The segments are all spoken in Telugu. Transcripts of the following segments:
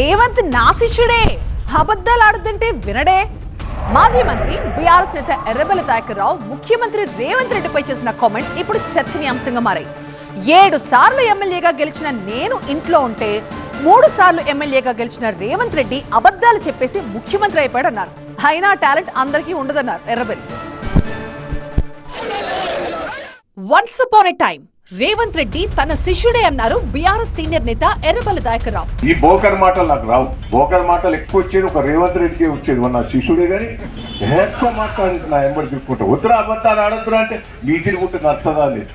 రేవంత్ నా శిష్యుడే, అబద్ధాలు ఆడుతుంటే వినడే. మాజీ మంత్రి బీఆర్ఎస్ నేత ఎర్రబెల్లి దయాకర్ రావు ముఖ్యమంత్రి రేవంత్ రెడ్డిపై చేసిన కామెంట్స్ ఇప్పుడు చర్చనీయాంశంగా మారాయి. 7 సార్లు ఎమ్మెల్యేగా గెలిచిన నేను ఇంట్లో ఉంటే 3 సార్లు ఎమ్మెల్యేగా గెలిచిన రేవంత్ రెడ్డి అబద్ధాలు చెప్పేసి ముఖ్యమంత్రి అయిపోయాడన్నారు. అయినా టాలెంట్ అందరికీ ఉండదన్నారు Errabelli. Once upon a time Revanth Reddy తన శిష్యుడే అన్నారు బీఆర్ఎస్ సీనియర్ నేత ఎర్రబెల్లి దయాకర్ రావు. ఈ బోకర్ మాటలు నాకు రావు. బోకర్ మాటలు ఎక్కువ వచ్చేది ఒక రేవంత్ రెడ్డికి వచ్చేది. నా శిష్యుడే కానీ ఎక్కువ మాట్లాడేది నా ఎంబడి తిరుగుకుంటా. ఉత్తర అబద్ధాలు ఆడొద్దురా అంటే నీ తిరుగుంటే నచ్చదా లేదు.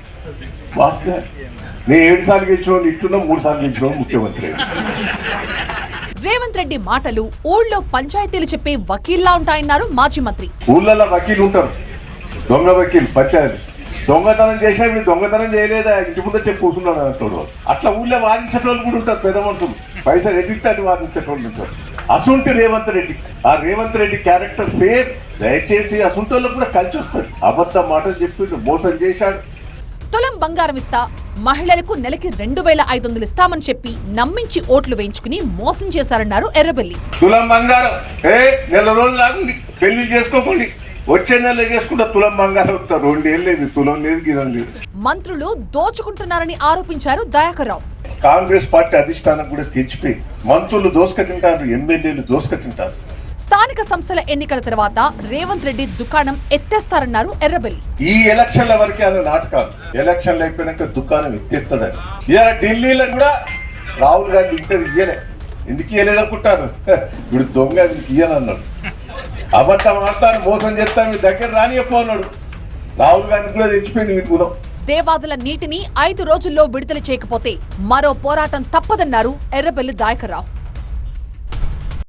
వాస్తవం నేను 7 సార్లు గెలిచిన ఇట్టున్నా, 3 సార్లు గెలిచిన ముఖ్యమంత్రి. రేవంత్ రెడ్డి మాటలు ఊళ్ళో పంచాయతీలు చెప్పే వకీల్లా ఉంటాయన్నారు మాజీ మంత్రి. ఊళ్ళల్లో వకీలు ఉంటారు, దొంగ వకీలు. పంచాయతీ దొంగతనం చేసినా వీళ్ళు దొంగతనం చేయలేదా, ఇంటి ముందంటే కూర్చున్నాడు అంటాడు. అట్లా ఊళ్ళో వాదించేటోళ్ళు కూడా ఉంటారు, పెద్ద మనుషులు పైసలు ఎదిగితే వాదించేటోళ్ళు ఉంటారు. అసుంటి రేవంత్ రెడ్డి, ఆ రేవంత్ రెడ్డి క్యారెక్టర్ సేమ్. దయచేసి అసుంటోళ్ళకు కూడా కలిసి వస్తుంది. అబద్ధం మాటలు చెప్పిండు, మోసం చేశాడు. తులం బంగారం ఇస్తా, మహిళలకు నెలకి 2500 ఇస్తామని చెప్పి నమ్మించి ఓట్లు వేయించుకుని మోసం చేశారన్నారు ఎర్రబెల్లి. తులం బంగారం నెల రోజులు ఆగుంది, పెళ్లి చేసుకోకండి, వచ్చే నెల చేసుకుంటా తులం బంగారం వస్తారు. 2 ఏళ్ళు లేదు, తులం లేదు, గిరం లేదు. మంత్రులు దోచుకుంటున్నారని ఆరోపించారు దయాకర్ రావు. కాంగ్రెస్ పార్టీ అధిష్టానం కూడా తెచ్చిపోయి మంత్రులు దోసుక తింటారు, ఎమ్మెల్యేలు దోసుక తింటారు. స్థానిక సంస్థల ఎన్నికల తర్వాత రేవంత్ రెడ్డి దుకాణం ఎత్తేస్తారన్నారు ఎర్రబెల్లి. ఈ ఎలక్షన్ల వరకే అన్న నాటకాలు, ఎలక్షన్లు అయిపోయినాక దుకాణం ఎత్తేస్తాడని. ఇలా ఢిల్లీలో కూడా రాహుల్ గాంధీ ఇంటర్ ఇయ్యలే. ఎందుకు ఇయ్యలేదనుకుంటారు? ఇప్పుడు దొంగ ఇయ్యనన్నాడు. అబద్ధం ఆడతాను, మోసం చేస్తాను, మీ దగ్గర రానియపోన్నాడు. రాహుల్ గాంధీ కూడా తెచ్చిపోయింది మీ గుణం. దేవాదుల నీటిని 5 రోజుల్లో విడుదల చేయకపోతే మరో పోరాటం తప్పదన్నారు ఎర్రబెల్లి దయాకర్ రావు.